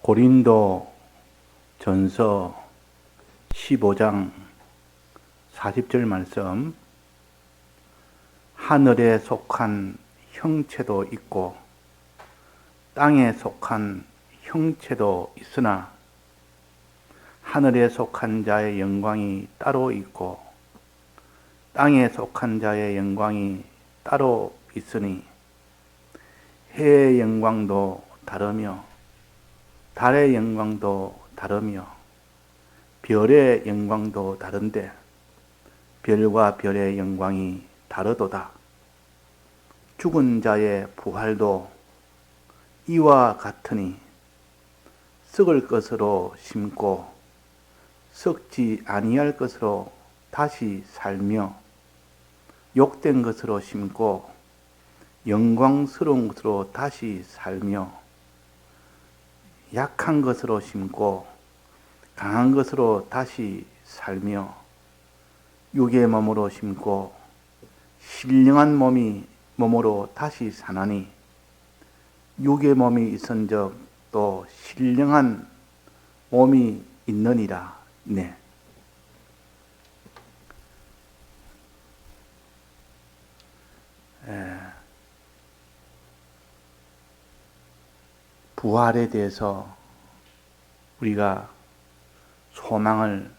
고린도 전서 15장 40절 말씀. 하늘에 속한 형체도 있고 땅에 속한 형체도 있으나 하늘에 속한 자의 영광이 따로 있고 땅에 속한 자의 영광이 따로 있으니 해의 영광도 다르며 달의 영광도 다르며 별의 영광도 다른데 별과 별의 영광이 다르도다. 죽은 자의 부활도 이와 같으니 썩을 것으로 심고 썩지 아니할 것으로 다시 살며 욕된 것으로 심고 영광스러운 것으로 다시 살며 약한 것으로 심고 강한 것으로 다시 살며 육의 몸으로 심고 신령한 몸으로 다시 사나니 육의 몸이 있은즉 또 신령한 몸이 있느니라. 네. 부활에 대해서 우리가 소망을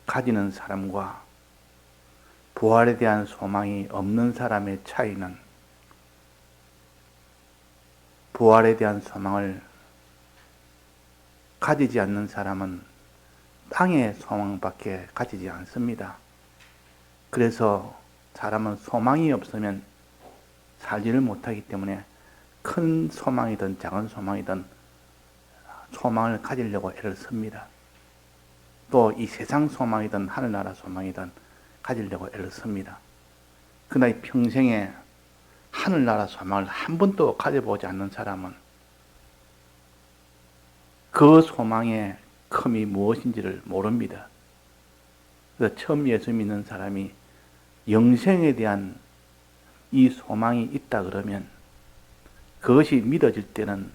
가지는 사람과 부활에 대한 소망이 없는 사람의 차이는, 부활에 대한 소망을 가지지 않는 사람은 땅의 소망밖에 가지지 않습니다. 그래서 사람은 소망이 없으면 살지를 못하기 때문에 큰 소망이든 작은 소망이든 소망을 가지려고 애를 씁니다. 또 이 세상 소망이든 하늘나라 소망이든 가지려고 애를 씁니다. 그러나 평생에 하늘나라 소망을 한 번도 가져보지 않는 사람은 그 소망의 큼이 무엇인지를 모릅니다. 그래서 처음 예수 믿는 사람이 영생에 대한 이 소망이 있다 그러면 그것이 믿어질 때는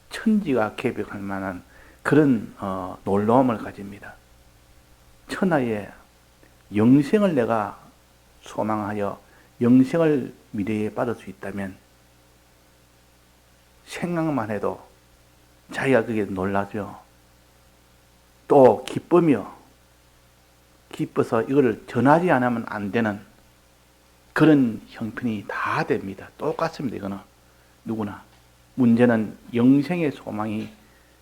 천지가 개벽할 만한 그런 놀라움을 가집니다. 천하에 영생을 내가 소망하여 영생을 미래에 받을 수 있다면 생각만 해도 자기가 그게 놀라죠. 또 기뻐서 이거를 전하지 않으면 안 되는 그런 형편이 다 됩니다. 똑같습니다. 이거는 누구나. 문제는 영생의 소망이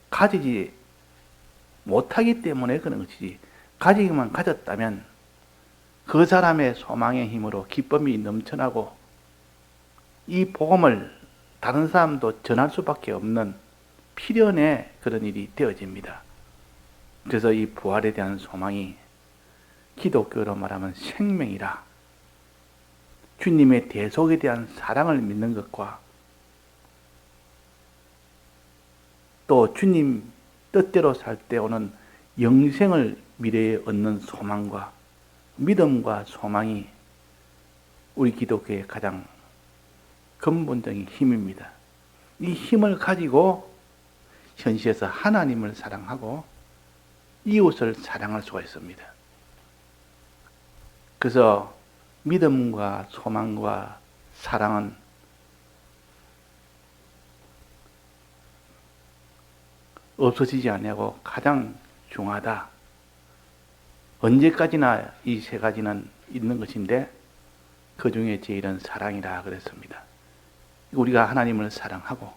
가지지 못하기 때문에 그런 것이지, 가지기만 가졌다면 그 사람의 소망의 힘으로 기쁨이 넘쳐나고 이 복음을 다른 사람도 전할 수밖에 없는 필연의 그런 일이 되어집니다. 그래서 이 부활에 대한 소망이 기독교로 말하면 생명이라, 주님의 대속에 대한 사랑을 믿는 것과 또 주님 뜻대로 살 때 오는 영생을 미래에 얻는 소망과 믿음과 소망이 우리 기독교의 가장 근본적인 힘입니다. 이 힘을 가지고 현실에서 하나님을 사랑하고 이웃을 사랑할 수가 있습니다. 그래서 믿음과 소망과 사랑은 없어지지 않냐고 가장 중요하다. 언제까지나 이 세 가지는 있는 것인데 그 중에 제일은 사랑이라 그랬습니다. 우리가 하나님을 사랑하고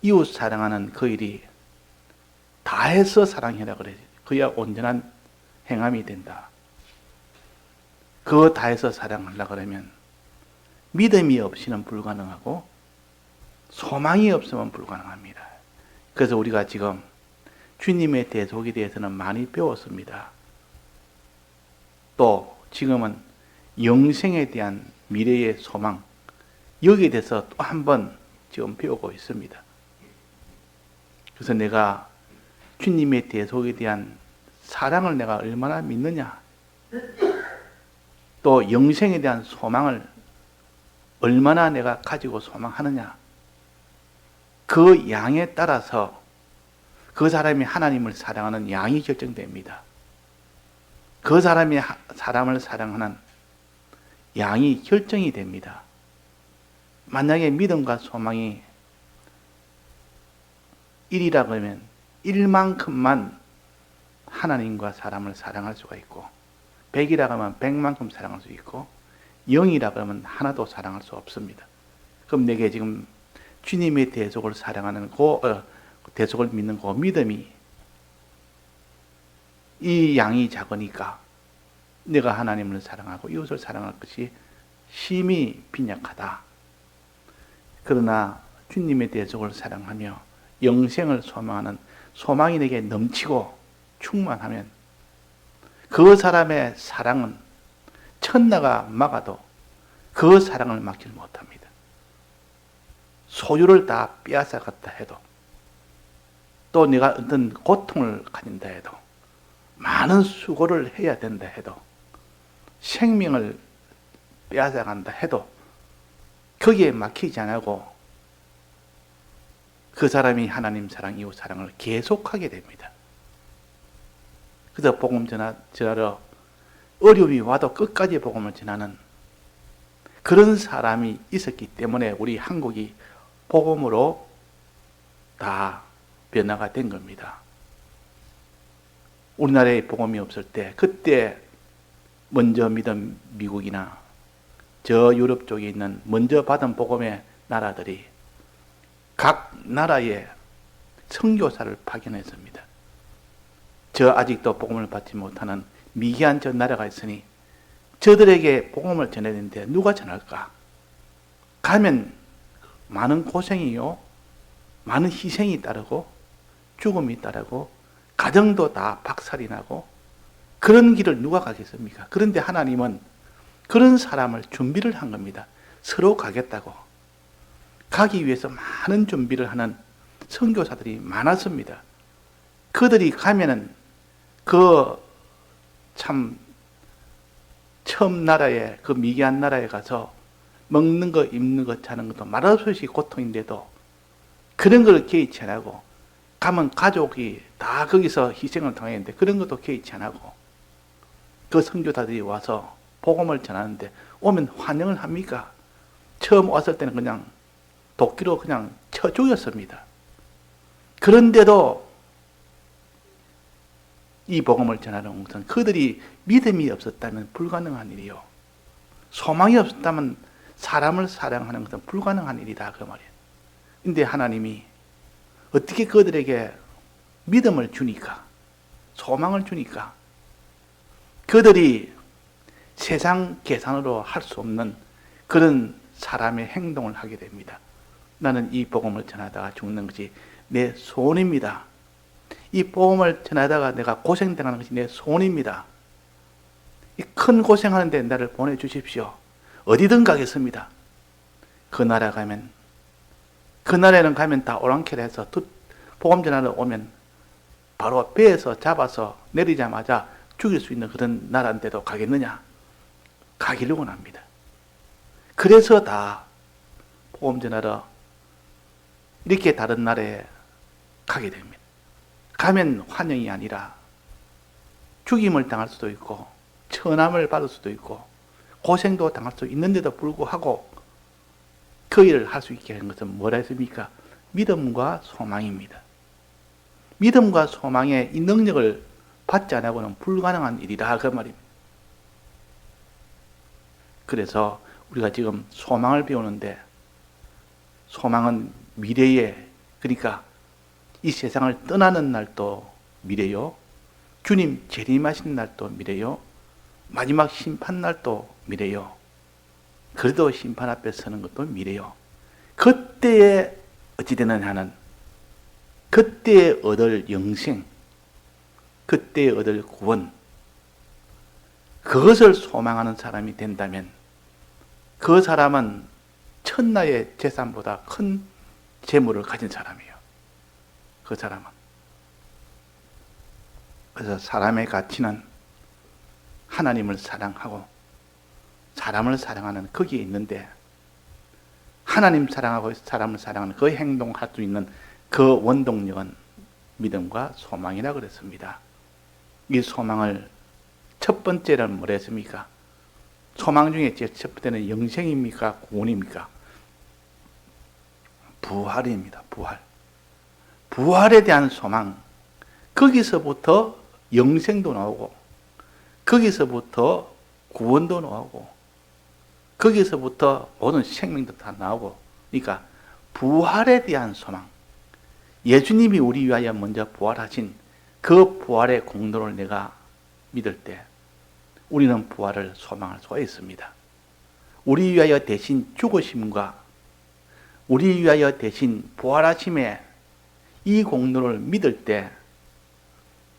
이웃 사랑하는 그 일이 다해서 사랑해라 그래요. 그야 온전한 행함이 된다. 그거 다해서 사랑하려 그러면 믿음이 없이는 불가능하고 소망이 없으면 불가능합니다. 그래서 우리가 지금 주님의 대속에 대해서는 많이 배웠습니다. 또 지금은 영생에 대한 미래의 소망, 여기에 대해서 또 한 번 지금 배우고 있습니다. 그래서 내가 주님의 대속에 대한 사랑을 내가 얼마나 믿느냐, 또 영생에 대한 소망을 얼마나 내가 가지고 소망하느냐, 그 양에 따라서 그 사람이 하나님을 사랑하는 양이 결정됩니다. 그 사람이 사람을 사랑하는 양이 결정이 됩니다. 만약에 믿음과 소망이 1이라 그러면 1만큼만 하나님과 사람을 사랑할 수가 있고, 100이라 하면 100만큼 사랑할 수 있고, 0이라 그러면 하나도 사랑할 수 없습니다. 그럼 내게 지금 주님의 대속을 사랑하는 대속을 믿는 그 믿음이, 이 양이 작으니까 내가 하나님을 사랑하고 이웃을 사랑할 것이 심히 빈약하다. 그러나 주님의 대속을 사랑하며 영생을 소망하는 소망이 내게 넘치고 충만하면 그 사람의 사랑은 천나가 막아도 그 사랑을 막지 못합니다. 소유를 다 빼앗아갔다 해도, 또 내가 어떤 고통을 가진다 해도, 많은 수고를 해야 된다 해도, 생명을 빼앗아간다 해도 거기에 막히지 않고 그 사람이 하나님 사랑, 이웃 사랑을 계속하게 됩니다. 그래서 복음 전하러 어려움이 와도 끝까지 복음을 전하는 그런 사람이 있었기 때문에 우리 한국이 복음으로 다 변화가 된 겁니다. 우리나라에 복음이 없을 때, 그때 먼저 믿은 미국이나 저 유럽 쪽에 있는 먼저 받은 복음의 나라들이 각 나라에 선교사를 파견했습니다. 저 아직도 복음을 받지 못하는 미개한 저 나라가 있으니 저들에게 복음을 전해야 되는데 누가 전할까? 가면 많은 고생이요, 많은 희생이 따르고 죽음이 따르고 가정도 다 박살이 나고, 그런 길을 누가 가겠습니까? 그런데 하나님은 그런 사람을 준비를 한 겁니다. 서로 가겠다고. 가기 위해서 많은 준비를 하는 선교사들이 많았습니다. 그들이 가면은 참 처음 나라에, 그 미개한 나라에 가서 먹는 거, 입는 거, 자는 것도 말할 수 없이 고통인데도 그런 걸 개의치 안 하고, 가면 가족이 다 거기서 희생을 당했는데 그런 것도 개의치 안 하고, 그 선교사들이 와서 복음을 전하는데 오면 환영을 합니까? 처음 왔을 때는 그냥 도끼로 그냥 쳐 죽였습니다. 그런데도 이 복음을 전하는 것은 그들이 믿음이 없었다면 불가능한 일이요, 소망이 없었다면 사람을 사랑하는 것은 불가능한 일이다, 그 말이에요. 근데 하나님이 어떻게 그들에게 믿음을 주니까, 소망을 주니까 그들이 세상 계산으로 할 수 없는 그런 사람의 행동을 하게 됩니다. 나는 이 복음을 전하다가 죽는 것이 내 소원입니다. 이 복음을 전하다가 내가 고생당하는 것이 내 소원입니다. 이 큰 고생하는데 나를 보내주십시오. 어디든 가겠습니다. 그 나라 가면, 그 나라에는 가면 다 오랑캐해서 복음 전하러 오면 바로 배에서 잡아서 내리자마자 죽일 수 있는 그런 나라인데도 가겠느냐? 가기를 합니다. 그래서 다 복음 전하러 이렇게 다른 나라에 가게 됩니다. 가면 환영이 아니라 죽임을 당할 수도 있고 천함을 받을 수도 있고 고생도 당할 수 있는데도 불구하고 그 일을 할 수 있게 하는 것은 뭐라 했습니까? 믿음과 소망입니다. 믿음과 소망의 이 능력을 받지 않고는 불가능한 일이다, 그 말입니다. 그래서 우리가 지금 소망을 배우는데, 소망은 미래에, 그러니까 이 세상을 떠나는 날도 미래요, 주님 재림하신 날도 미래요, 마지막 심판 날도 미래요, 그래도 심판 앞에 서는 것도 미래요. 그때에 어찌되느냐 하는, 그때에 얻을 영생, 그때에 얻을 구원, 그것을 소망하는 사람이 된다면 그 사람은 천나의 재산보다 큰 재물을 가진 사람이에요. 그 사람은. 그래서 사람의 가치는 하나님을 사랑하고 사람을 사랑하는 거기에 있는데, 하나님 사랑하고 사람을 사랑하는 그 행동할 수 있는 그 원동력은 믿음과 소망이라 그랬습니다. 이 소망을 첫 번째는 뭐랬습니까? 소망 중에 제일 첫 번째는 영생입니까? 구원입니까? 부활입니다. 부활. 부활에 대한 소망. 거기서부터 영생도 나오고, 거기서부터 구원도 나오고, 거기서부터 모든 생명도 다 나오고, 그러니까 부활에 대한 소망. 예수님이 우리 위하여 먼저 부활하신 그 부활의 공로를 내가 믿을 때 우리는 부활을 소망할 수가 있습니다. 우리 위하여 대신 죽으심과 우리 위하여 대신 부활하심의 이 공로를 믿을 때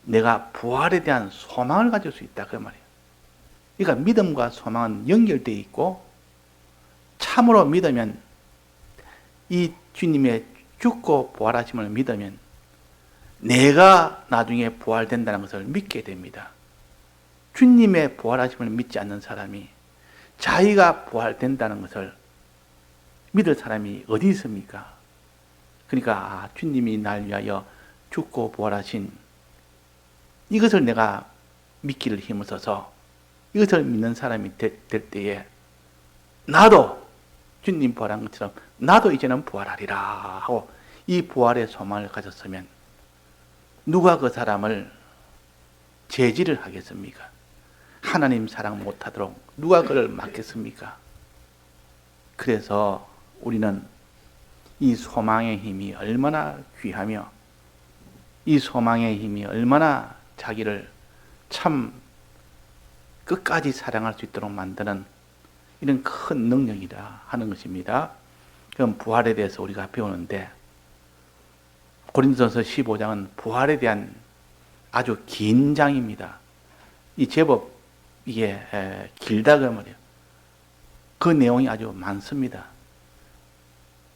내가 부활에 대한 소망을 가질 수 있다 그 말이에요. 그러니까 믿음과 소망은 연결되어 있고, 참으로 믿으면, 이 주님의 죽고 부활하심을 믿으면 내가 나중에 부활된다는 것을 믿게 됩니다. 주님의 부활하심을 믿지 않는 사람이 자기가 부활된다는 것을 믿을 사람이 어디 있습니까? 그러니까 주님이 날 위하여 죽고 부활하신 이것을 내가 믿기를 힘써서 이것을 믿는 사람이 될 때에 나도 주님 부활한 것처럼 나도 이제는 부활하리라 하고 이 부활의 소망을 가졌으면 누가 그 사람을 제지를 하겠습니까? 하나님 사랑 못하도록 누가 그를 막겠습니까? 그래서 우리는 이 소망의 힘이 얼마나 귀하며 이 소망의 힘이 얼마나 자기를 참 끝까지 사랑할 수 있도록 만드는 이런 큰 능력이라 하는 것입니다. 그럼 부활에 대해서 우리가 배우는데 고린도전서 15장은 부활에 대한 아주 긴 장입니다. 이 제법 이게 길다 그 말이에요. 그 내용이 아주 많습니다.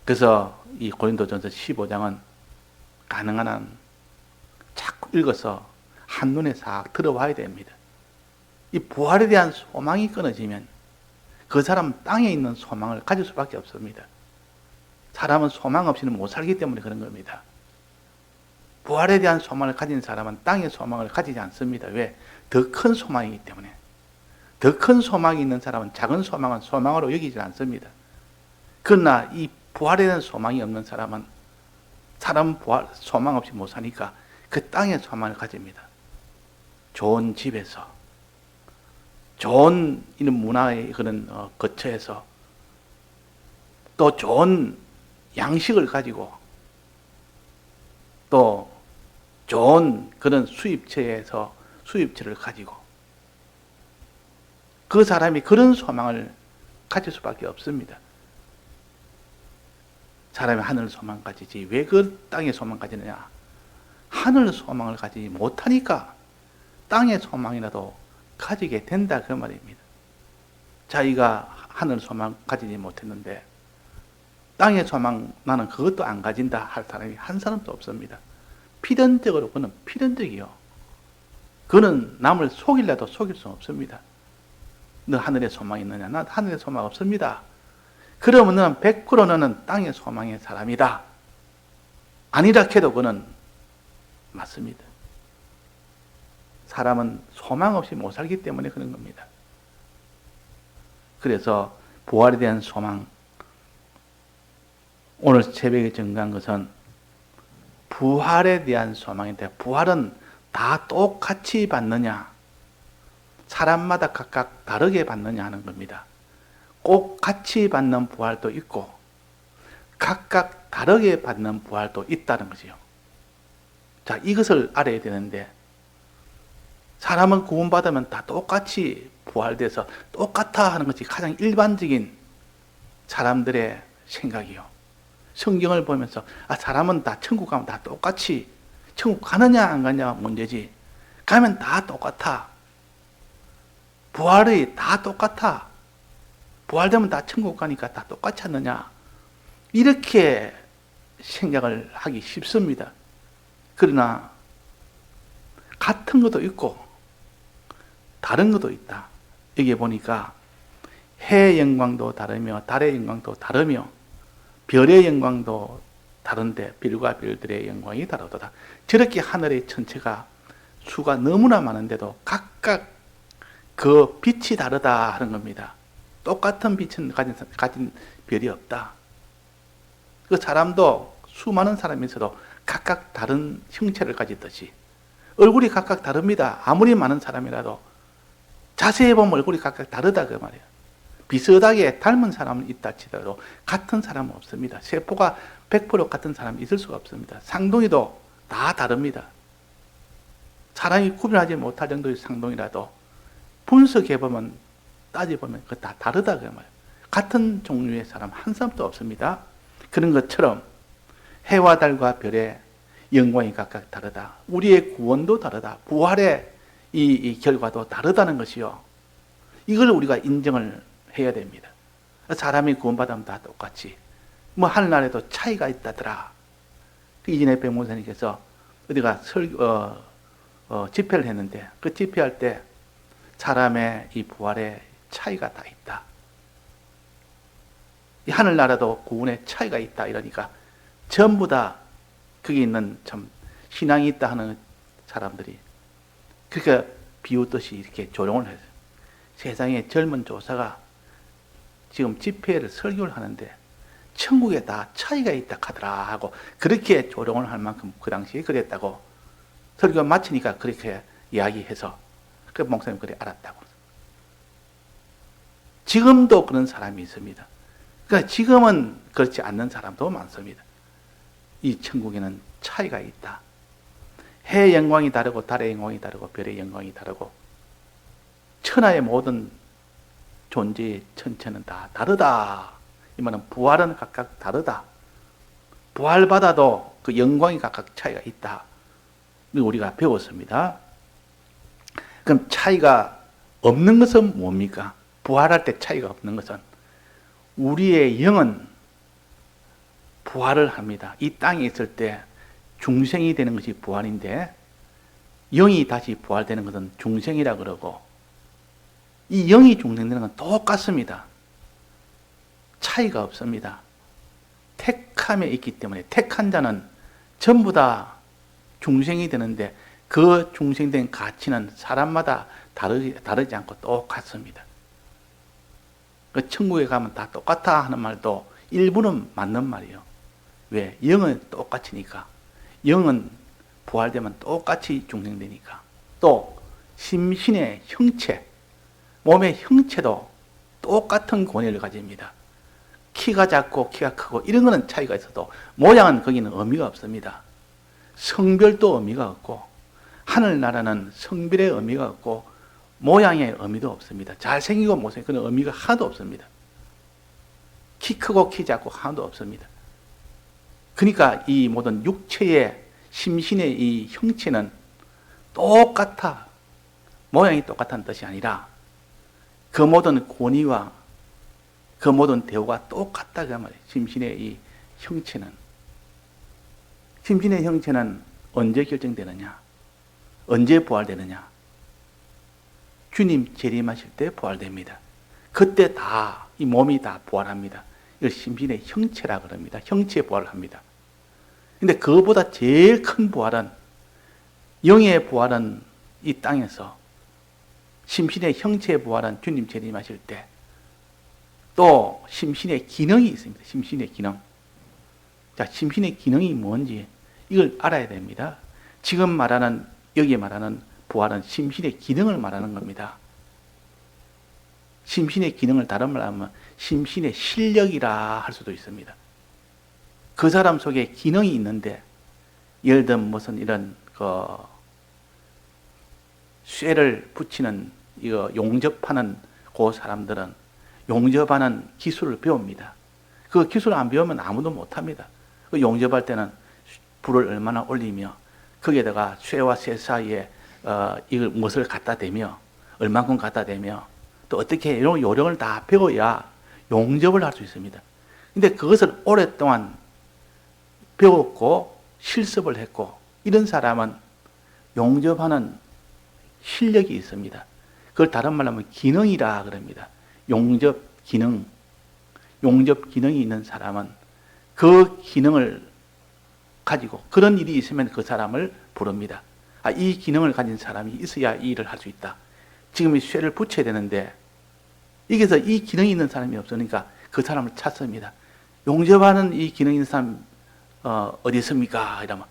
그래서 이 고린도전서 15장은 가능한 한 자꾸 읽어서 한눈에 싹 들어와야 됩니다. 이 부활에 대한 소망이 끊어지면 그 사람은 땅에 있는 소망을 가질 수밖에 없습니다. 사람은 소망 없이는 못 살기 때문에 그런 겁니다. 부활에 대한 소망을 가진 사람은 땅의 소망을 가지지 않습니다. 왜? 더 큰 소망이기 때문에. 더 큰 소망이 있는 사람은 작은 소망은 소망으로 여기지 않습니다. 그러나 이 부활에 대한 소망이 없는 사람은 부활, 소망 없이 못 사니까 그 땅의 소망을 가집니다. 좋은 집에서, 좋은 이런 문화의 그런 거처에서, 또 좋은 양식을 가지고, 또 좋은 그런 수입처에서 수입처를 가지고, 그 사람이 그런 소망을 가질 수밖에 없습니다. 사람이 하늘 소망 가지지 왜 그 땅의 소망 가지느냐? 하늘 소망을 가지지 못하니까 땅의 소망이라도 가지게 된다 그 말입니다. 자기가 하늘 소망 가지지 못했는데 땅의 소망 나는 그것도 안 가진다 할 사람이 한 사람도 없습니다. 필연적으로 그는 필연적이요. 그는 남을 속이려도 속일 수 없습니다. 너 하늘에 소망이 있느냐? 난 하늘에 소망 없습니다. 그러면 너는 100% 너는 땅의 소망의 사람이다. 아니라 해도 그는 맞습니다. 사람은 소망 없이 못 살기 때문에 그런 겁니다. 그래서 부활에 대한 소망, 오늘 새벽에 증거한 것은 부활에 대한 소망인데, 부활은 다 똑같이 받느냐, 사람마다 각각 다르게 받느냐 하는 겁니다. 꼭 같이 받는 부활도 있고 각각 다르게 받는 부활도 있다는 것이요. 자, 이것을 알아야 되는데, 사람은 구원받으면 다 똑같이 부활돼서 똑같아 하는 것이 가장 일반적인 사람들의 생각이요. 성경을 보면서 사람은 다 천국 가면 다 똑같이, 천국 가느냐 안 가느냐가 문제지, 가면 다 똑같아, 부활이 다 똑같아, 부활되면 다 천국 가니까 다 똑같지 않느냐, 이렇게 생각을 하기 쉽습니다. 그러나 같은 것도 있고 다른 것도 있다. 여기 보니까 해의 영광도 다르며 달의 영광도 다르며 별의 영광도 다른데 별과 별들의 영광이 다르도다. 저렇게 하늘의 천체가 수가 너무나 많은데도 각각 그 빛이 다르다 하는 겁니다. 똑같은 빛은 가진 별이 없다. 그 사람도 수많은 사람이 있어도 각각 다른 형체를 가지듯이 얼굴이 각각 다릅니다. 아무리 많은 사람이라도 자세히 보면 얼굴이 각각 다르다 그 말이에요. 비슷하게 닮은 사람은 있다 치더라도 같은 사람은 없습니다. 세포가 100% 같은 사람이 있을 수가 없습니다. 상동이도 다 다릅니다. 사람이 구별하지 못할 정도의 상동이라도 분석해보면 따져보면 그거 다 다르다 그 말이에요. 같은 종류의 사람 한 사람도 없습니다. 그런 것처럼 해와 달과 별의 영광이 각각 다르다. 우리의 구원도 다르다. 부활의 이 결과도 다르다는 것이요. 이걸 우리가 인정을 해야 됩니다. 사람이 구원받으면 다 똑같이. 뭐 하늘나라에도 차이가 있다더라. 이진혜 백목사님께서 어디가 집회를 했는데 그 집회할 때 사람의 이 부활에 차이가 다 있다. 이 하늘나라도 구원에 차이가 있다 이러니까 전부 다 거기 있는 참 신앙이 있다 하는 사람들이 그렇게 비웃듯이 이렇게 조롱을 했어요. 세상에 젊은 조사가 지금 집회를 설교를 하는데 천국에 다 차이가 있다 하더라 하고 그렇게 조롱을 할 만큼 그 당시에 그랬다고 설교 마치니까 그렇게 이야기해서 그 목사님 그래 알았다고. 지금도 그런 사람이 있습니다. 그러니까 지금은 그렇지 않는 사람도 많습니다. 이 천국에는 차이가 있다. 해의 영광이 다르고 달의 영광이 다르고 별의 영광이 다르고 천하의 모든 존재의 천체는 다 다르다. 이 말은 부활은 각각 다르다. 부활받아도 그 영광이 각각 차이가 있다. 우리가 배웠습니다. 그럼 차이가 없는 것은 뭡니까? 부활할 때 차이가 없는 것은 우리의 영은 부활을 합니다. 이 땅에 있을 때 중생이 되는 것이 부활인데 영이 다시 부활되는 것은 중생이라 그러고 이 영이 중생되는 건 똑같습니다. 차이가 없습니다. 택함에 있기 때문에 택한 자는 전부 다 중생이 되는데 그 중생된 가치는 사람마다 다르지 않고 똑같습니다. 그 천국에 가면 다 똑같아 하는 말도 일부는 맞는 말이에요. 왜? 영은 똑같으니까. 영은 부활되면 똑같이 중생되니까. 또 심신의 형체, 몸의 형체도 똑같은 권위를 가집니다. 키가 작고 키가 크고 이런 거는 차이가 있어도 모양은 거기는 의미가 없습니다. 성별도 의미가 없고 하늘나라는 성별의 의미가 없고 모양의 의미도 없습니다. 잘생기고 못생기고 그런 의미가 하나도 없습니다. 키 크고 키 작고 하나도 없습니다. 그러니까 이 모든 육체의 심신의 이 형체는 똑같아. 모양이 똑같다는 뜻이 아니라 그 모든 권위와 그 모든 대우가 똑같다 그 말이에요. 심신의 이 형체는. 심신의 형체는 언제 결정되느냐? 언제 부활되느냐? 주님 재림하실 때 부활됩니다. 그때 다 이 몸이 다 부활합니다. 이걸 심신의 형체라 그럽니다. 형체 부활을 합니다. 근데 그거보다 제일 큰 부활은 영의 부활은 이 땅에서 심신의 형체의 부활은 주님 재림하실 때 또 심신의 기능이 있습니다. 심신의 기능. 자, 심신의 기능이 뭔지 이걸 알아야 됩니다. 지금 말하는 여기 말하는 부활은 심신의 기능을 말하는 겁니다. 심신의 기능을 다른 말로 하면 심신의 실력이라 할 수도 있습니다. 그 사람 속에 기능이 있는데 예를 들면 무슨 이런 쇠를 붙이는 이거 용접하는 그 사람들은 용접하는 기술을 배웁니다. 그 기술을 안 배우면 아무도 못합니다. 그 용접할 때는 불을 얼마나 올리며 거기에다가 쇠와 쇠 사이에 이걸 무엇을 갖다 대며 얼만큼 갖다 대며 또 어떻게 이런 요령을 다 배워야 용접을 할 수 있습니다. 근데 그것을 오랫동안 배웠고 실습을 했고 이런 사람은 용접하는 실력이 있습니다. 그걸 다른 말로 하면 기능이라 그럽니다. 용접 기능이 있는 사람은 그 기능을 가지고 그런 일이 있으면 그 사람을 부릅니다. 이 기능을 가진 사람이 있어야 이 일을 할 수 있다. 지금 이 쇠를 붙여야 되는데 여기서 이 기능이 있는 사람이 없으니까 그 사람을 찾습니다. 용접하는 이 기능이 있는 사람 어디 있습니까? 이러면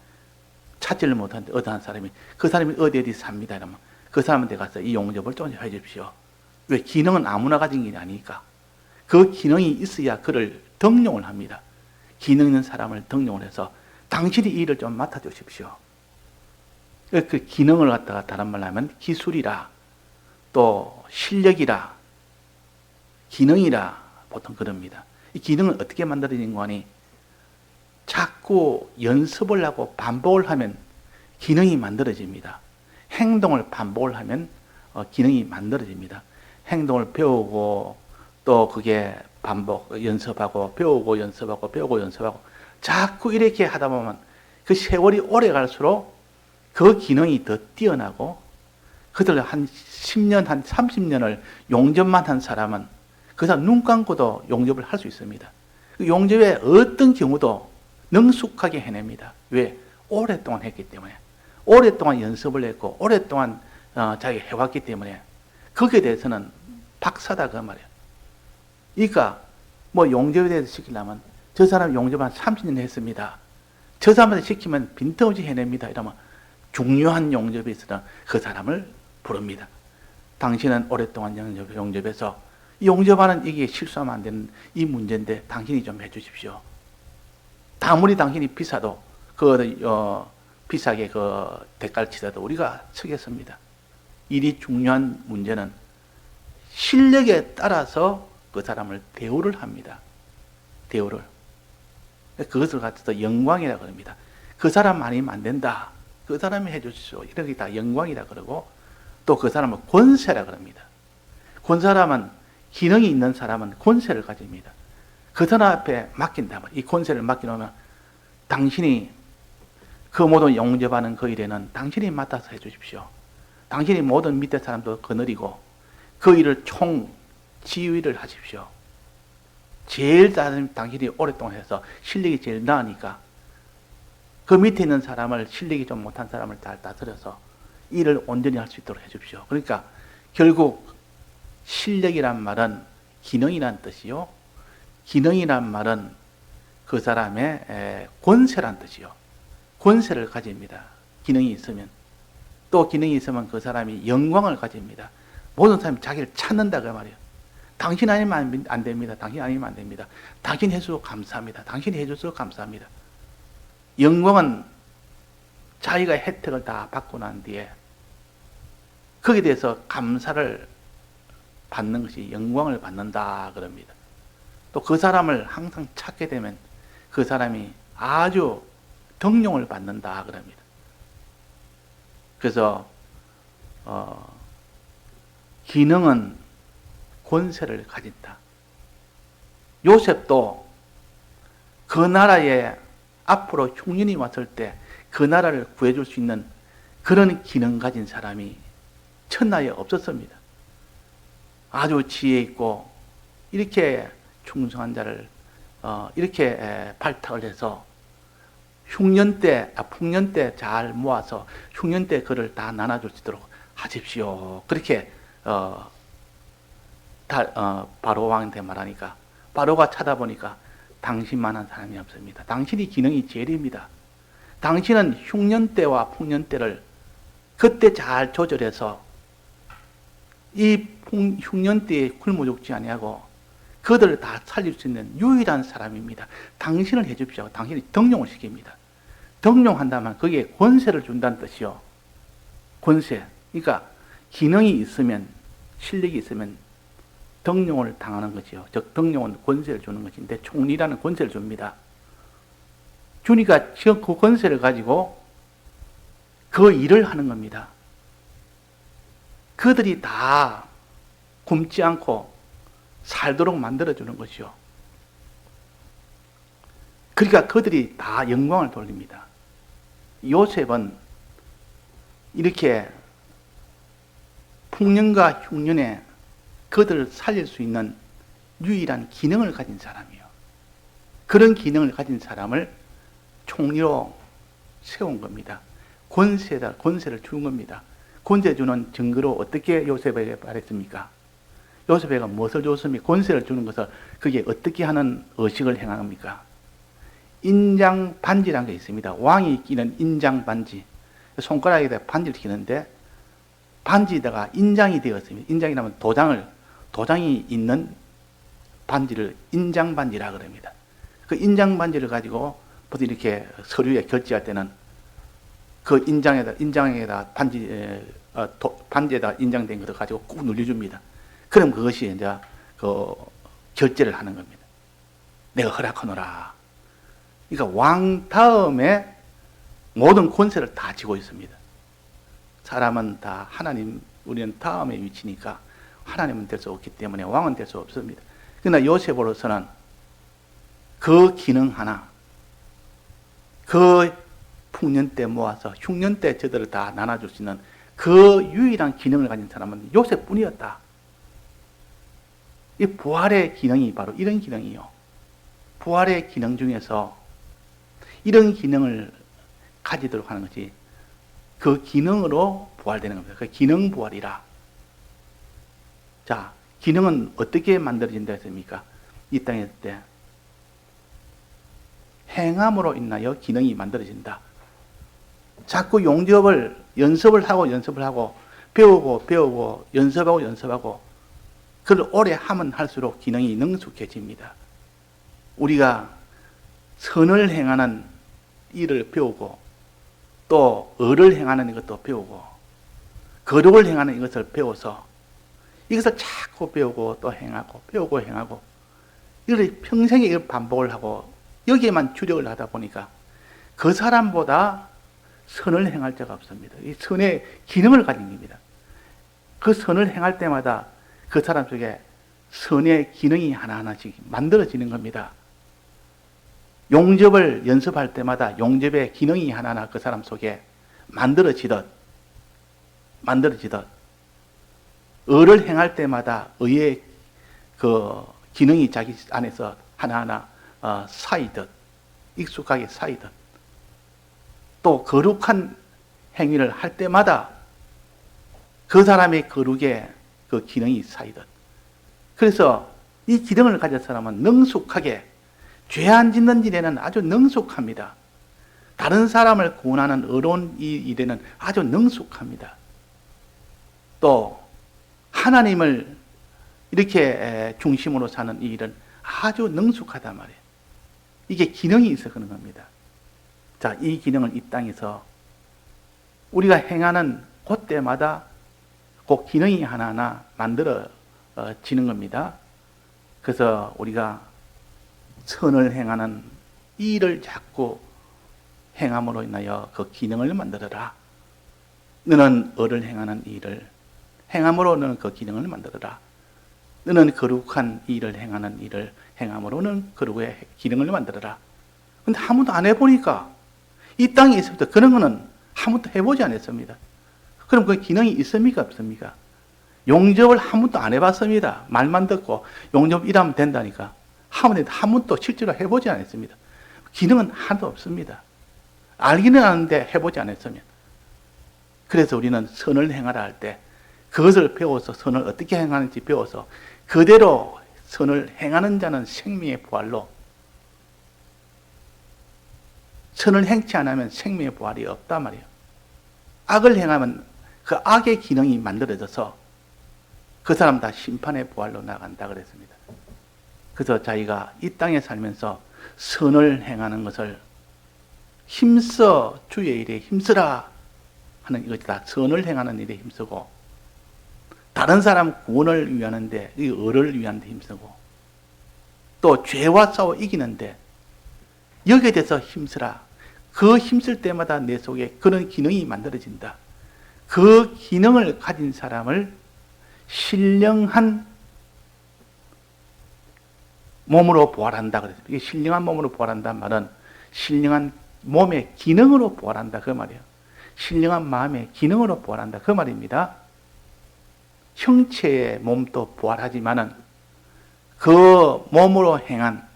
찾지를 못하는데 어떠한 사람이 그 사람이 어디 삽니다. 이러면 그 사람한테 가서 이 용접을 좀 해 주십시오. 왜? 기능은 아무나 가진 게 아니니까. 그 기능이 있어야 그를 등용을 합니다. 기능 있는 사람을 등용을 해서 당신이 이 일을 좀 맡아주십시오. 그 기능을 갖다가 다른 말로 하면 기술이라 또 실력이라 기능이라 보통 그럽니다. 이 기능은 어떻게 만들어지는 거니? 자꾸 연습을 하고 반복을 하면 기능이 만들어집니다. 행동을 반복을 하면 기능이 만들어집니다. 행동을 배우고 또 그게 반복 연습하고 배우고 연습하고 배우고 연습하고 자꾸 이렇게 하다 보면 그 세월이 오래 갈수록 그 기능이 더 뛰어나고 그들 한 10년, 한 30년을 용접만 한 사람은 그 사람 눈 감고도 용접을 할 수 있습니다. 그 용접의 어떤 경우도 능숙하게 해냅니다. 왜? 오랫동안 했기 때문에. 오랫동안 연습을 했고 오랫동안 자기가 해왔기 때문에 거기에 대해서는 박사다 그 말이에요. 그러니까 뭐 용접에 대해서 시키려면 저 사람 용접 한 30년 했습니다. 저 사람한테 시키면 빈틈없이 해냅니다. 이러면 중요한 용접이 있으면 그 사람을 부릅니다. 당신은 오랫동안 용접해서 용접하는 이게 실수하면 안 되는 이 문제인데 당신이 좀 해주십시오. 아무리 당신이 비싸도 비싸게 대가를 치더라도 우리가 서겠습니다. 일이 중요한 문제는 실력에 따라서 그 사람을 대우를 합니다. 대우를. 그것을 갖춰서 영광이라 그럽니다. 그 사람 아니면 안 된다. 그 사람이 해주십시오. 이렇게 다 영광이라 그러고 또 그 사람은 권세라 그럽니다. 권사람은 기능이 있는 사람은 권세를 가집니다. 그 사람 앞에 맡긴다면 이 권세를 맡겨놓으면 당신이 그 모든 용접하는 그 일에는 당신이 맡아서 해주십시오. 당신이 모든 밑에 사람도 거느리고 그 일을 총 지휘를 하십시오. 제일 당신이 오랫동안 해서 실력이 제일 나으니까 그 밑에 있는 사람을 실력이 좀 못한 사람을 잘 다스려서 일을 온전히 할 수 있도록 해주십시오. 그러니까 결국 실력이란 말은 기능이란 뜻이요. 기능이란 말은 그 사람의 권세란 뜻이요. 권세를 가집니다. 기능이 있으면. 또 기능이 있으면 그 사람이 영광을 가집니다. 모든 사람이 자기를 찾는다 그 말이에요. 당신 아니면 안 됩니다. 당신 아니면 안 됩니다. 당신 해줘서 감사합니다. 당신이 해줘서 감사합니다. 영광은 자기가 혜택을 다 받고 난 뒤에 거기에 대해서 감사를 받는 것이 영광을 받는다 그럽니다. 또 그 사람을 항상 찾게 되면 그 사람이 아주 등용을 받는다 그럽니다. 그래서 기능은 권세를 가진다. 요셉도 그 나라에 앞으로 흉년이 왔을 때 그 나라를 구해줄 수 있는 그런 기능 가진 사람이 천하에 없었습니다. 아주 지혜 있고 이렇게 충성한 자를 이렇게 발탁을 해서 흉년 때 잘 모아서 흉년 때 그를 다 나눠줄 수 있도록 하십시오. 그렇게 바로 왕한테 말하니까 바로가 찾아보니까 당신만한 사람이 없습니다. 당신이 기능이 제일입니다. 당신은 흉년 때와 풍년 때를 그때 잘 조절해서 이 흉년 때에 굶어 죽지 아니하고 그들을 다 살릴 수 있는 유일한 사람입니다. 당신을 해주십시오. 당신이 등용을 시킵니다. 등용한다면 거기에 권세를 준다는 뜻이요. 권세. 그러니까 기능이 있으면 실력이 있으면 등용을 당하는 것이요. 즉 등용은 권세를 주는 것인데 총리라는 권세를 줍니다. 주니까 지금 그 권세를 가지고 그 일을 하는 겁니다. 그들이 다 굶지 않고 살도록 만들어주는 것이요. 그러니까 그들이 다 영광을 돌립니다. 요셉은 이렇게 풍년과 흉년에 그들을 살릴 수 있는 유일한 기능을 가진 사람이요. 그런 기능을 가진 사람을 총리로 세운 겁니다. 권세를 준 겁니다. 권세 주는 증거로 어떻게 요셉에게 말했습니까? 요셉에게 무엇을 줬습니까? 권세를 주는 것을 그게 어떻게 하는 의식을 행합니까? 인장 반지라는 게 있습니다. 왕이 끼는 인장 반지. 손가락에다 반지를 끼는데 반지에다가 인장이 되었습니다. 인장이라면 도장이 있는 반지를 인장 반지라 그럽니다. 그 인장 반지를 가지고 보통 이렇게 서류에 결제할 때는 그 인장에다 반지에다 인장된 것을 가지고 꾹 눌려줍니다. 그럼 그것이 이제 그 결제를 하는 겁니다. 내가 허락하노라. 그러니까 왕 다음에 모든 권세를 다 쥐고 있습니다. 사람은 다 하나님, 우리는 다음에 위치니까 하나님은 될 수 없기 때문에 왕은 될 수 없습니다. 그러나 요셉으로서는 그 기능 하나, 그 풍년 때 모아서 흉년 때 저들을 다 나눠줄 수 있는 그 유일한 기능을 가진 사람은 요셉뿐이었다. 이 부활의 기능이 바로 이런 기능이요. 부활의 기능 중에서 이런 기능을 가지도록 하는 것이 그 기능으로 부활되는 겁니다. 그 기능 부활이라. 자, 기능은 어떻게 만들어진다 했습니까? 이 땅에 있을 때 행함으로 인하여 기능이 만들어진다. 자꾸 용접을 연습을 하고 배우고 연습하고 그걸 오래 하면 할수록 기능이 능숙해집니다. 우리가 선을 행하는 일을 배우고 또 의를 행하는 것도 배우고 거룩을 행하는 이것을 배워서 이것을 자꾸 배우고 또 행하고 배우고 행하고 이걸 평생에 이걸 반복을 하고 여기에만 주력을 하다 보니까 그 사람보다 선을 행할 자가 없습니다. 이 선의 기능을 가진 겁니다. 그 선을 행할 때마다 그 사람 속에 선의 기능이 하나하나씩 만들어지는 겁니다. 용접을 연습할 때마다 용접의 기능이 하나하나 그 사람 속에 만들어지듯 의를 행할 때마다 의의 그 기능이 자기 안에서 하나하나 쌓이듯 익숙하게 쌓이듯 또 거룩한 행위를 할 때마다 그 사람의 거룩의 그 기능이 쌓이듯 그래서 이 기능을 가진 사람은 능숙하게 죄 안 짓는 일에는 아주 능숙합니다. 다른 사람을 구원하는 의로운 이 일에는 아주 능숙합니다. 또 하나님을 이렇게 중심으로 사는 이 일은 아주 능숙하단 말이에요. 이게 기능이 있어 그런 겁니다. 자, 이 기능을 이 땅에서 우리가 행하는 그때마다 그 기능이 하나하나 만들어지는 겁니다. 그래서 우리가 선을 행하는 이 일을 자꾸 행함으로 인하여 그 기능을 만들어라. 너는 의를 행하는 일을 행함으로 너는 그 기능을 만들어라. 너는 거룩한 일을 행하는 일을 행함으로는 거룩의 기능을 만들어라. 근데 아무도 안 해보니까 이 땅에 있을 때 그런 거는 아무도 해보지 않았습니다. 그럼 그 기능이 있습니까? 없습니까? 용접을 한 번도 안 해봤습니다. 말만 듣고 용접 일하면 된다니까. 하는데 한 번도 실제로 해보지 않았습니다. 기능은 하나도 없습니다. 알기는 아는데 해보지 않았으면. 그래서 우리는 선을 행하라 할 때 그것을 배워서 선을 어떻게 행하는지 배워서 그대로 선을 행하는 자는 생명의 부활로 선을 행치 않으면 생명의 부활이 없단 말이에요. 악을 행하면 그 악의 기능이 만들어져서 그 사람 다 심판의 부활로 나간다 그랬습니다. 그래서 자기가 이 땅에 살면서 선을 행하는 것을 힘써 주의 일에 힘쓰라 하는 이것이다. 선을 행하는 일에 힘쓰고 다른 사람 구원을 위하는데 이 의를 위하는 데 힘쓰고 또 죄와 싸워 이기는데 여기에 대해서 힘쓰라. 그 힘쓸 때마다 내 속에 그런 기능이 만들어진다. 그 기능을 가진 사람을 신령한 몸으로 부활한다 그랬어요. 이게 신령한 몸으로 부활한다는 말은 신령한 몸의 기능으로 부활한다 그 말이에요. 신령한 마음의 기능으로 부활한다 그 말입니다. 형체의 몸도 부활하지만은 그 몸으로 행한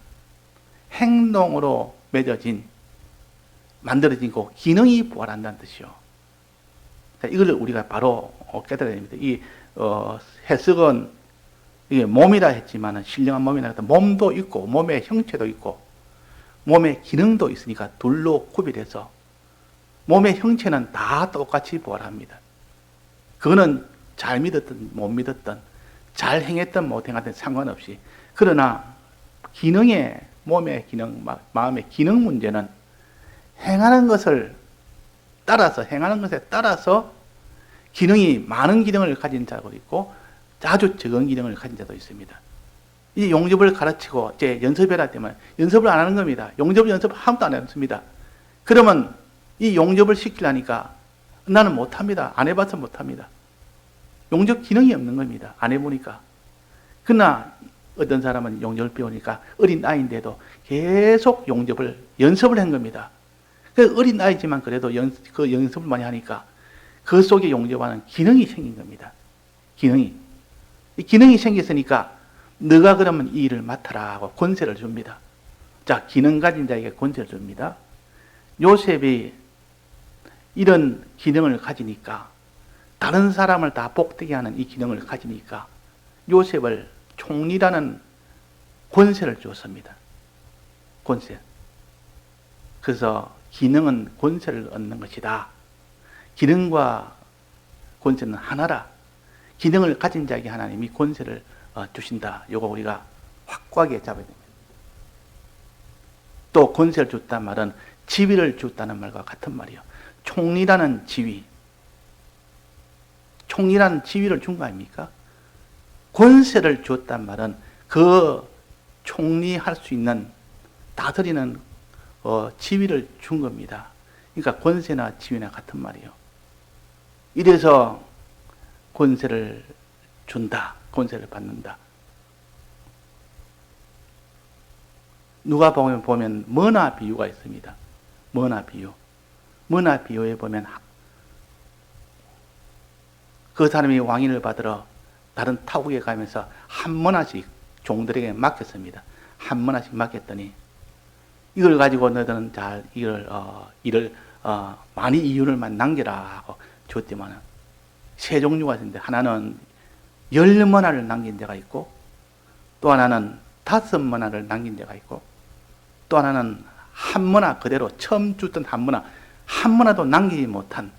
행동으로 맺어진 만들어지고 기능이 부활한다는 뜻이요. 자, 이걸 우리가 바로 깨달아야 됩니다. 이 해석은 이게 몸이라 했지만은 신령한 몸이라 했다. 몸도 있고 몸의 형체도 있고 몸의 기능도 있으니까 둘로 구별해서 몸의 형체는 다 똑같이 부활합니다. 그거는 잘 믿었든 못 믿었든 잘 행했든 못 행했든 상관없이, 그러나 기능의 몸의 기능, 마음의 기능 문제는 행하는 것에 따라서 기능이 많은 기능을 가진 자도 있고 아주 적은 기능을 가진 자도 있습니다. 이 용접을 가르치고 이제 연습해라 때문에 연습을 안 하는 겁니다. 용접 연습 아무도 안 했습니다. 그러면 이 용접을 시키려니까 나는 못합니다. 안 해봐서 못합니다. 용접 기능이 없는 겁니다. 안 해보니까. 그러나 어떤 사람은 용접을 배우니까 어린 아이인데도 계속 연습을 한 겁니다. 그 어린 아이지만 그래도 그 연습을 많이 하니까 그 속에 용접하는 기능이 생긴 겁니다. 이 기능이 생겼으니까 너가 그러면 이 일을 맡아라 하고 권세를 줍니다. 자, 기능 가진 자에게 권세를 줍니다. 요셉이 이런 기능을 가지니까, 다른 사람을 다 복되게 하는 이 기능을 가지니까 요셉을 총리라는 권세를 주었습니다. 권세. 그래서 기능은 권세를 얻는 것이다. 기능과 권세는 하나라. 기능을 가진 자에게 하나님이 권세를 주신다. 이거 우리가 확고하게 잡아야 됩니다. 또 권세를 줬단 말은 지위를 줬다는 말과 같은 말이에요. 총리라는 지위를 준 거 아닙니까? 권세를 줬단 말은 그 총리할 수 있는, 다스리는 지위를 준 겁니다. 그러니까 권세나 지위나 같은 말이에요. 이래서 권세를 준다. 권세를 받는다. 누가복음에 보면 머나 비유가 있습니다. 머나 비유에 보면 그 사람이 왕위를 받으러 다른 타국에 가면서 한 머나씩 종들에게 맡겼습니다. 한 머나씩 맡겼더니 이걸 가지고 너희들은 잘 이를 많이 이윤을만 남겨라 하고 줬지만은 세 종류가 있는데, 하나는 10머나를 남긴 데가 있고, 또 하나는 5머나를 남긴 데가 있고, 또 하나는 한 머나 그대로 처음 줬던 한 머나도 남기지 못한,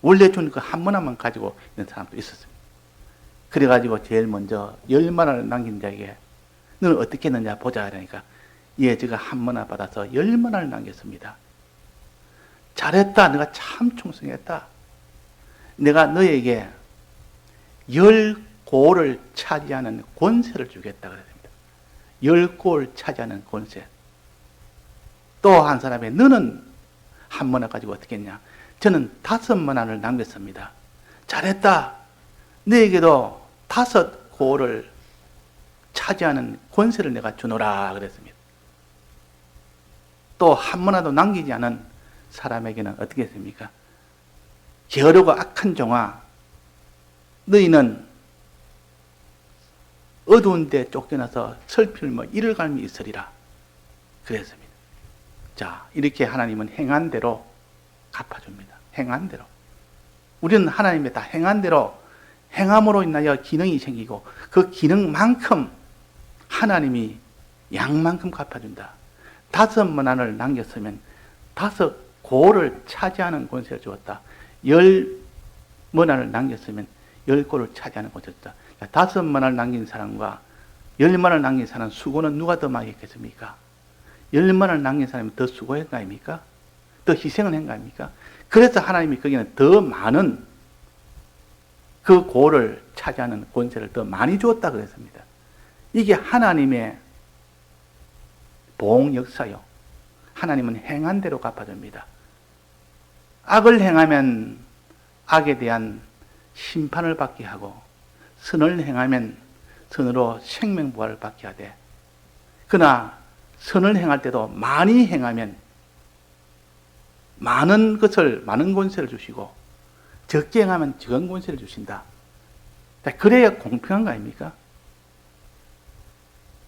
원래 준 그 한 머나만 가지고 있는 사람도 있었습니다. 그래가지고 제일 먼저 10머나를 남긴 자에게 너는 어떻게 했느냐 보자 하니까, 예, 제가 한 머나 받아서 10머나를 남겼습니다. 잘했다. 내가 참 충성했다. 내가 너에게 10고를 차지하는 권세를 주겠다 그랬습니다. 10고를 차지하는 권세. 또 한 사람이 너는 한 머나 가지고 어떻게 했냐? 저는 5머나를 남겼습니다. 잘했다. 너에게도 5고를 차지하는 권세를 내가 주노라 그랬습니다. 또 한 머나도 남기지 않은 사람에게는 어떻게 했습니까? 게으르고 악한 종아, 너희는 어두운 데 쫓겨나서 슬픔을 이를 갈미 있으리라 그랬습니다. 자, 이렇게 하나님은 행한 대로 갚아줍니다. 행한 대로. 우리는 하나님의 다 행한 대로, 행함으로 인하여 기능이 생기고 그 기능만큼 하나님이 양만큼 갚아준다. 5머나를 남겼으면 5고를 차지하는 권세를 주었다. 10머나를 남겼으면 10고를 차지하는 권세를 줬다. 5머나를 남긴 사람과 10머나를 남긴 사람 수고는 누가 더 많이 했겠습니까? 10머나를 남긴 사람이 더 수고한 거 아닙니까? 더 희생을 한 거 아닙니까? 그래서 하나님이 거기는 더 많은 그 고를 차지하는 권세를 더 많이 주었다 그랬습니다. 이게 하나님의 보응 역사요. 하나님은 행한 대로 갚아줍니다. 악을 행하면 악에 대한 심판을 받게 하고, 선을 행하면 선으로 생명부활을 받게 하되, 그러나 선을 행할 때도 많이 행하면 많은 권세를 주시고, 적게 행하면 적은 권세를 주신다. 그래야 공평한 거 아닙니까?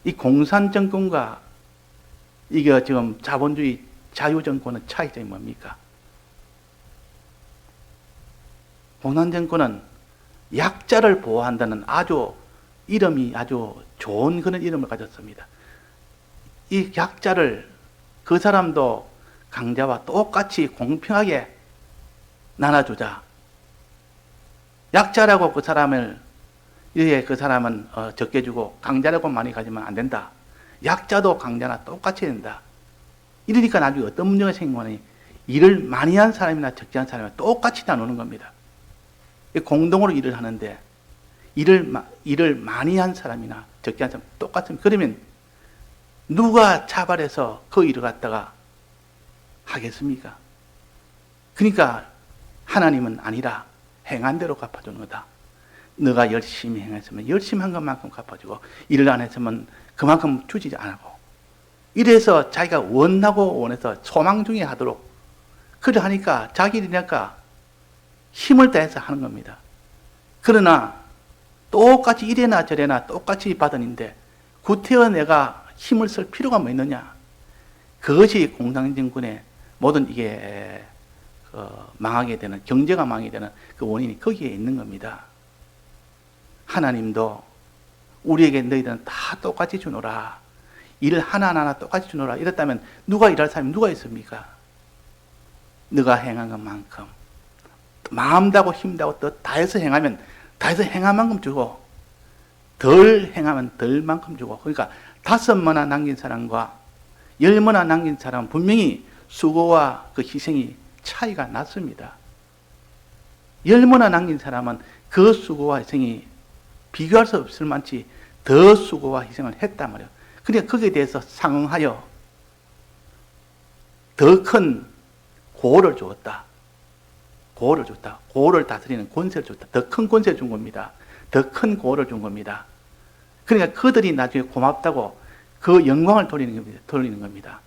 이 공산정권과 이게 지금 자본주의 자유정권의 차이점이 뭡니까? 공산정권은 약자를 보호한다는 이름이 아주 좋은 그런 이름을 가졌습니다. 이 약자를 그 사람도 강자와 똑같이 공평하게 나눠주자. 약자라고 그 사람을 이렇게 그 사람은 적게 주고 강자라고 많이 가지면 안 된다. 약자도 강자나 똑같이 된다. 이러니까 나중에 어떤 문제가 생기면 일을 많이 한 사람이나 적게 한 사람이 똑같이 나누는 겁니다. 공동으로 일을 하는데 일을 많이 한 사람이나 적게 한 사람 똑같으면 그러면 누가 차발해서 그 일을 갖다가 하겠습니까? 그러니까 하나님은 아니라 행한 대로 갚아주는 거다. 너가 열심히 행했으면 열심히 한 것만큼 갚아주고 일을 안 했으면 그만큼 주지 않고 이래서 자기가 원해서 소망 중에 하도록 그래 하니까 자기 일이니까 힘을 다해서 하는 겁니다. 그러나 똑같이 이래나 저래나 똑같이 받으는데 구태여 내가 힘을 쓸 필요가 뭐 있느냐. 그것이 공산정권의 모든 이게 망하게 되는, 경제가 망하게 되는 그 원인이 거기에 있는 겁니다. 하나님도 우리에게 너희들은 다 똑같이 주노라. 일을 하나하나 똑같이 주노라. 이랬다면 누가 일할 사람이 누가 있습니까? 너가 행한 것만큼 마음다고 힘다고 다해서 행하면 다해서 행한 만큼 주고 덜 행하면 덜 만큼 주고 그러니까 5머나 남긴 사람과 10머나 남긴 사람은 분명히 수고와 그 희생이 차이가 났습니다. 10머나 남긴 사람은 그 수고와 희생이 비교할 수 없을 만치 더 수고와 희생을 했단 말이에요. 그러니까 거기에 대해서 상응하여 더 큰 고를 주었다. 고를 줬다. 고를 다스리는 권세를 줬다. 더 큰 권세를 준 겁니다. 더 큰 고를 준 겁니다. 그러니까 그들이 나중에 고맙다고 그 영광을 돌리는 겁니다.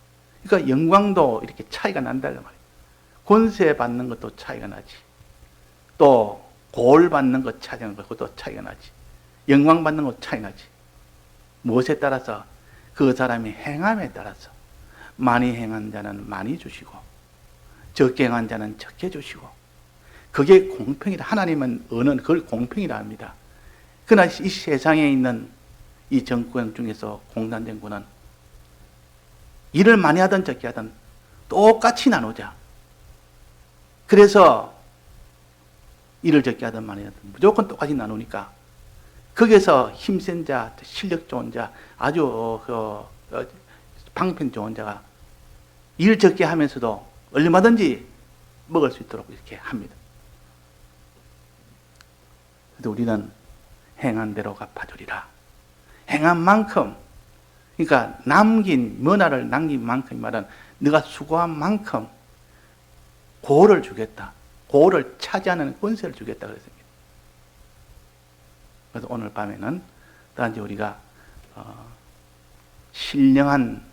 그러니까 영광도 이렇게 차이가 난다는 말이에요. 권세 받는 것도 차이가 나지. 또 고를 받는 것 차이가 그것도 차이가 나지. 영광 받는 것 차이가 나지. 무엇에 따라서? 그 사람이 행함에 따라서. 많이 행한 자는 많이 주시고 적게 행한 자는 적게 주시고 그게 공평이다. 하나님은 어는 그걸 공평이라 합니다. 그러나 이 세상에 있는 이 정권 중에서 공산정권은 일을 많이 하든 적게 하든 똑같이 나누자. 그래서 일을 적게 하든 많이 하든 무조건 똑같이 나누니까 거기에서 힘센 자, 실력 좋은 자, 아주 방편 좋은 자가 일 적게 하면서도 얼마든지 먹을 수 있도록 이렇게 합니다. 그래서 우리는 행한 대로 갚아주리라. 행한 만큼, 그러니까 머나를 남긴 만큼 말은 네가 수고한 만큼 고를 주겠다. 고를 차지하는 권세를 주겠다 그랬습니다. 그래서 오늘 밤에는 단지 우리가 신령한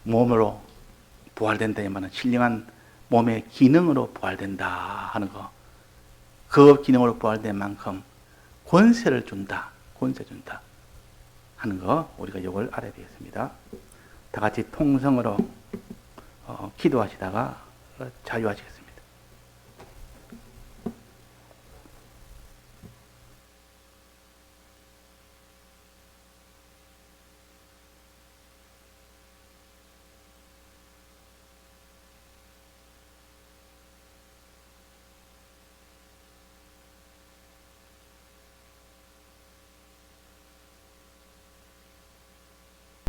몸으로 부활된다 이 말은 신령한 몸의 기능으로 부활된다 하는 거. 그 기능으로 부활된 만큼 권세를 준다. 권세 준다 하는 거 우리가 이걸 알아야 되겠습니다. 다 같이 통성으로 기도하시다가 자유하시겠습니다.